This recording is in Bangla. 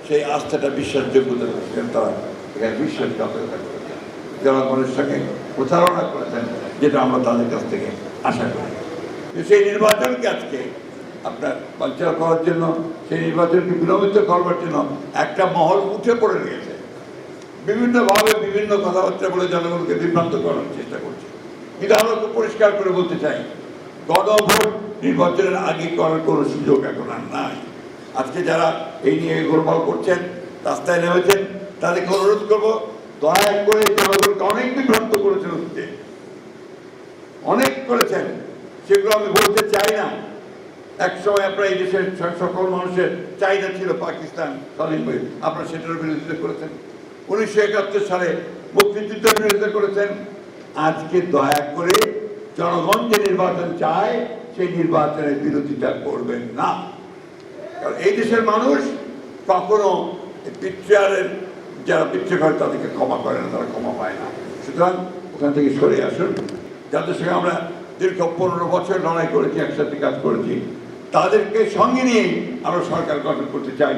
সেই আস্থাটা বিশ্বাসযোগ্যতা তারা এখানে বিশ্বাসঘাতকতা করেছেন, জনগণের সঙ্গে প্রতারণা করেছেন, যেটা আমরা তাদের কাছ থেকে আশা করি। সেই নির্বাচনকে আজকে আপনার বাঞ্চাল করার জন্য, সেই নির্বাচনকে বিলম্বিত করবার জন্য একটা মহল উঠে পড়ে গেছে, বিভিন্নভাবে বিভিন্ন কথাবার্তা বলে জনগণকে বিভ্রান্ত করার চেষ্টা করছে। কিন্তু আমরা খুব পরিষ্কার করে বলতে চাই, গণভোট নির্বাচনের আগে করার কোনো সুযোগ এখন আর নাই। আজকে যারা এই নিয়ে গোলমাল করছেন, রাস্তায় নেমেছেন, তাদেরকে অনুরোধ করবো, দয়া করে জনগণকে অনেক বিভ্রান্ত করেছেন, অনেক করেছেন, সেগুলো আমি বলতে চাই না। এক সময় আপনারা এই দেশের সকল মানুষের চাহিদা ছিল পাকিস্তান স্বাধীন হয়ে, আপনারা সেটার বিরোধিতা করেছেন। 1971 সালে মুক্তিযুদ্ধের বিরোধিতা করেছেন। আজকে দয়া করে জনগণ যে নির্বাচন চায় সেই নির্বাচনের বিরোধিতা করবেন না, কারণ এই দেশের মানুষ কখনো পিত্রারের যারা পিত্রে করে তাদেরকে ক্ষমা করে না, তারা ক্ষমা পায় না। সুতরাং ওখান থেকে সরে আসুন। যাদের সঙ্গে আমরা দীর্ঘ 15 বছর লড়াই করেছি, একসাথে কাজ করেছি, তাদেরকে সঙ্গে নিয়েই আমরা সরকার গঠন করতে চাই।